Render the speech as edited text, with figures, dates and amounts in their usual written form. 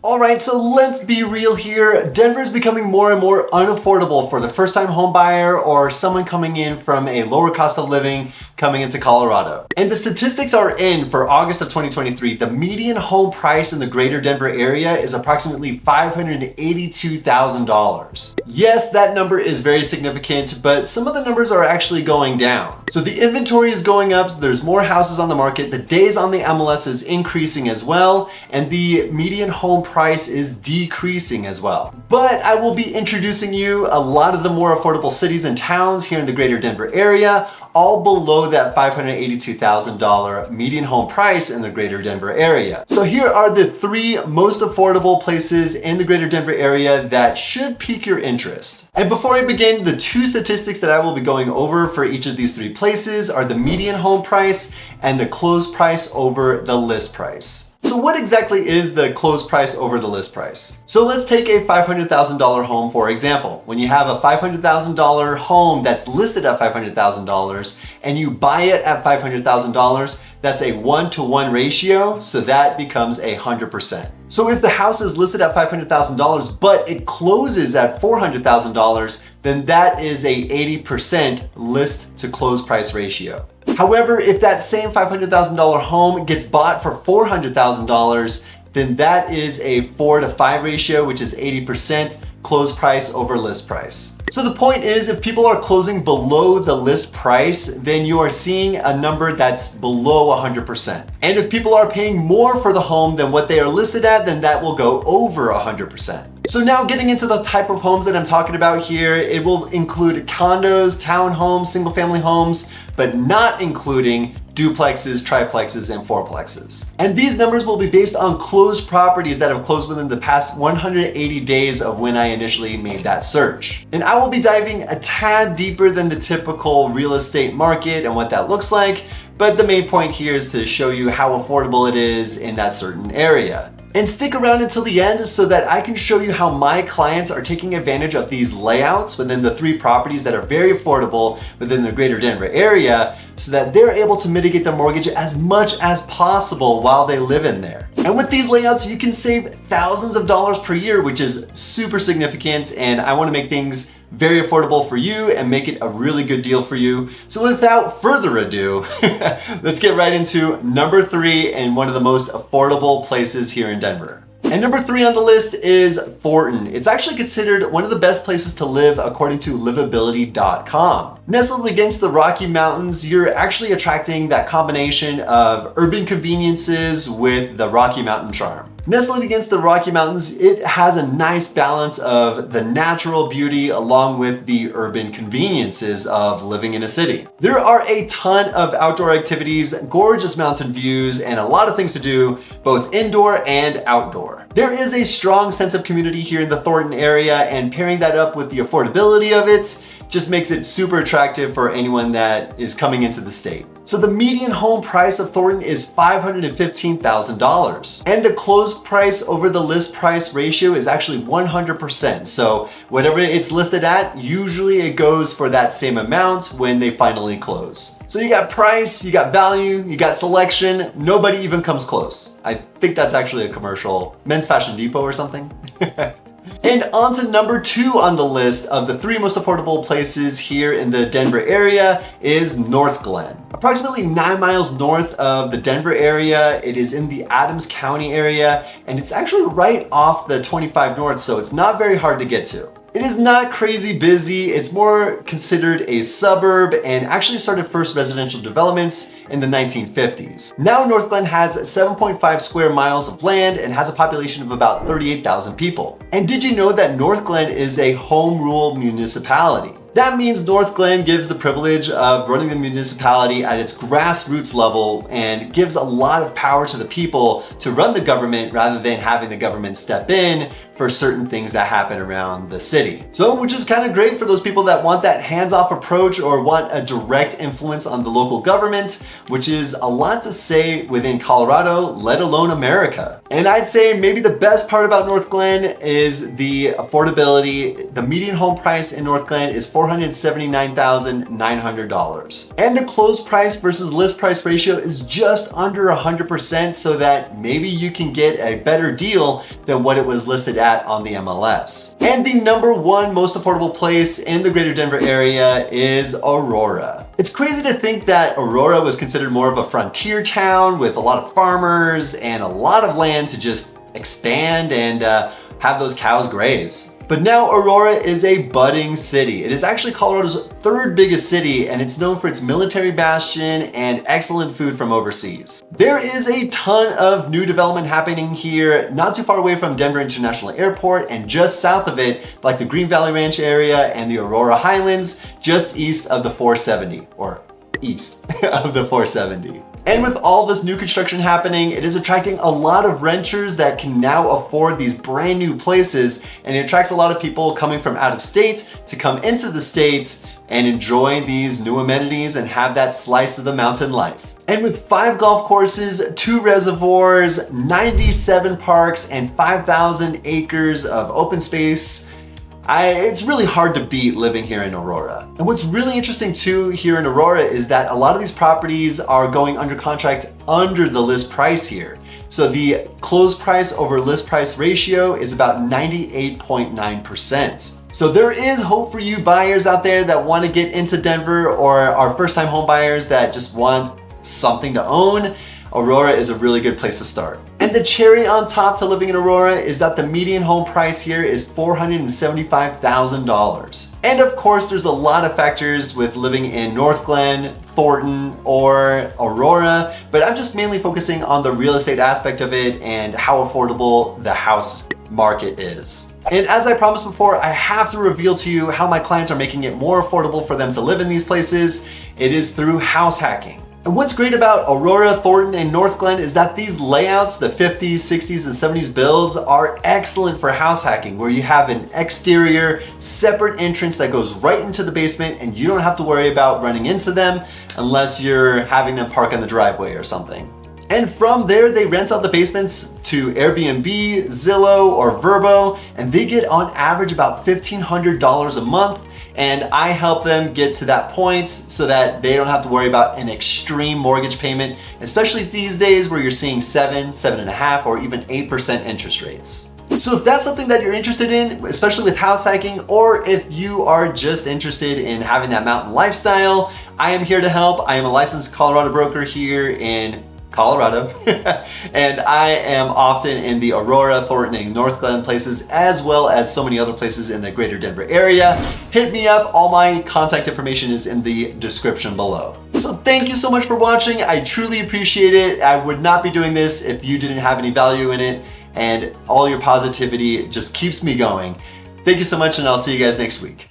All right, so let's be real here. Denver is becoming more and more unaffordable for the first-time home buyer or someone coming in from a lower cost of living coming into Colorado. And the statistics are in for August of 2023. The median home price in the greater Denver area is approximately $582,000. Yes, that number is very significant, but some of the numbers are actually going down. So the inventory is going up, there's more houses on the market, the days on the MLS is increasing as well, and the median home price is decreasing as well. But I will be introducing you a lot of the more affordable cities and towns here in the greater Denver area, all below that $582,000 median home price in the greater Denver area. So here are the 3 most affordable places in the greater Denver area that should pique your interest. And before I begin, the 2 statistics that I will be going over for each of these 3 places are the median home price and the closed price over the list price. So what exactly is the closed price over the list price? So let's take a $500,000 home for example. When you have a $500,000 home that's listed at $500,000 and you buy it at $500,000, that's a 1-to-1 ratio, so that becomes 100%. So if the house is listed at $500,000 but it closes at $400,000, then that is a 80% list to close price ratio. However, if that same $500,000 home gets bought for $400,000, then that is a 4-to-5 ratio, which is 80% close price over list price. So the point is, if people are closing below the list price, then you are seeing a number that's below 100%. And if people are paying more for the home than what they are listed at, then that will go over 100%. So now getting into the type of homes that I'm talking about here, it will include condos, townhomes, single family homes, but not including duplexes, triplexes, and fourplexes. And these numbers will be based on closed properties that have closed within the past 180 days of when I initially made that search. And I will be diving a tad deeper than the typical real estate market and what that looks like, but the main point here is to show you how affordable it is in that certain area. And stick around until the end so that I can show you how my clients are taking advantage of these layouts within the 3 properties that are very affordable within the greater Denver area so that they're able to mitigate their mortgage as much as possible while they live in there. And with these layouts, you can save thousands of dollars per year, which is super significant, and I want to make things very affordable for you and make it a really good deal for you. So without further ado, let's get right into number 3 and one of the most affordable places here in Denver. And number 3 on the list is Thornton. It's actually considered one of the best places to live according to livability.com. Nestled against the Rocky Mountains, you're actually attracting that combination of urban conveniences with the Rocky Mountain charm. Nestled against the Rocky Mountains, it has a nice balance of the natural beauty along with the urban conveniences of living in a city. There are a ton of outdoor activities, gorgeous mountain views, and a lot of things to do, both indoor and outdoor. There is a strong sense of community here in the Thornton area, and pairing that up with the affordability of it just makes it super attractive for anyone that is coming into the state. So the median home price of Thornton is $515,000. And the closed price over the list price ratio is actually 100%. So whatever it's listed at, usually it goes for that same amount when they finally close. So you got price, you got value, you got selection, nobody even comes close. I think that's actually a commercial, Men's Fashion Depot or something. And on to number 2 on the list of the 3 most affordable places here in the Denver area is Northglenn. Approximately 9 miles north of the Denver area, it is in the Adams County area, and it's actually right off the 25 North, so it's not very hard to get to. It is not crazy busy, it's more considered a suburb and actually started first residential developments in the 1950s. Now Northglenn has 7.5 square miles of land and has a population of about 38,000 people. And did you know that Northglenn is a home rule municipality? That means Northglenn gives the privilege of running the municipality at its grassroots level and gives a lot of power to the people to run the government rather than having the government step in for certain things that happen around the city. So, which is kind of great for those people that want that hands-off approach or want a direct influence on the local government, which is a lot to say within Colorado, let alone America. And I'd say maybe the best part about Northglenn is the affordability. The median home price in Northglenn is $400,000 $479,900. And the closed price versus list price ratio is just under 100%, so that maybe you can get a better deal than what it was listed at on the MLS. And the number one most affordable place in the greater Denver area is Aurora. It's crazy to think that Aurora was considered more of a frontier town with a lot of farmers and a lot of land to just expand and have those cows graze. But now Aurora is a budding city. It is actually Colorado's third biggest city, and it's known for its military bastion and excellent food from overseas. There is a ton of new development happening here, not too far away from Denver International Airport, and just south of it, like the Green Valley Ranch area and the Aurora Highlands, just east of the 470, or east of the 470. And with all this new construction happening, it is attracting a lot of renters that can now afford these brand new places, and it attracts a lot of people coming from out of state to come into the state and enjoy these new amenities and have that slice of the mountain life. And with 5 golf courses, 2 reservoirs, 97 parks, and 5,000 acres of open space, it's really hard to beat living here in Aurora. And what's really interesting too here in Aurora is that a lot of these properties are going under contract under the list price here. So the closed price over list price ratio is about 98.9%. So there is hope for you buyers out there that want to get into Denver, or are first-time home buyers that just want something to own. Aurora is a really good place to start. And the cherry on top to living in Aurora is that the median home price here is $475,000. And of course, there's a lot of factors with living in Northglenn, Thornton, or Aurora, but I'm just mainly focusing on the real estate aspect of it and how affordable the house market is. And as I promised before, I have to reveal to you how my clients are making it more affordable for them to live in these places. It is through house hacking. And what's great about Aurora, Thornton, and Northglenn is that these layouts, the 50s, 60s, and 70s builds, are excellent for house hacking, where you have an exterior, separate entrance that goes right into the basement, and you don't have to worry about running into them unless you're having them park on the driveway or something. And from there, they rent out the basements to Airbnb, Zillow, or Vrbo, and they get on average about $1,500 a month. And I help them get to that point so that they don't have to worry about an extreme mortgage payment, especially these days where you're seeing 7, 7.5, or even 8% interest rates. So if that's something that you're interested in, especially with house hacking, or if you are just interested in having that mountain lifestyle, I am here to help. I am a licensed Colorado broker here in Colorado, and I am often in the Aurora, Thornton, and Northglenn places, as well as so many other places in the greater Denver area. Hit me up. All my contact information is in the description below. So thank you so much for watching. I truly appreciate it. I would not be doing this if you didn't have any value in it, and all your positivity just keeps me going. Thank you so much, and I'll see you guys next week.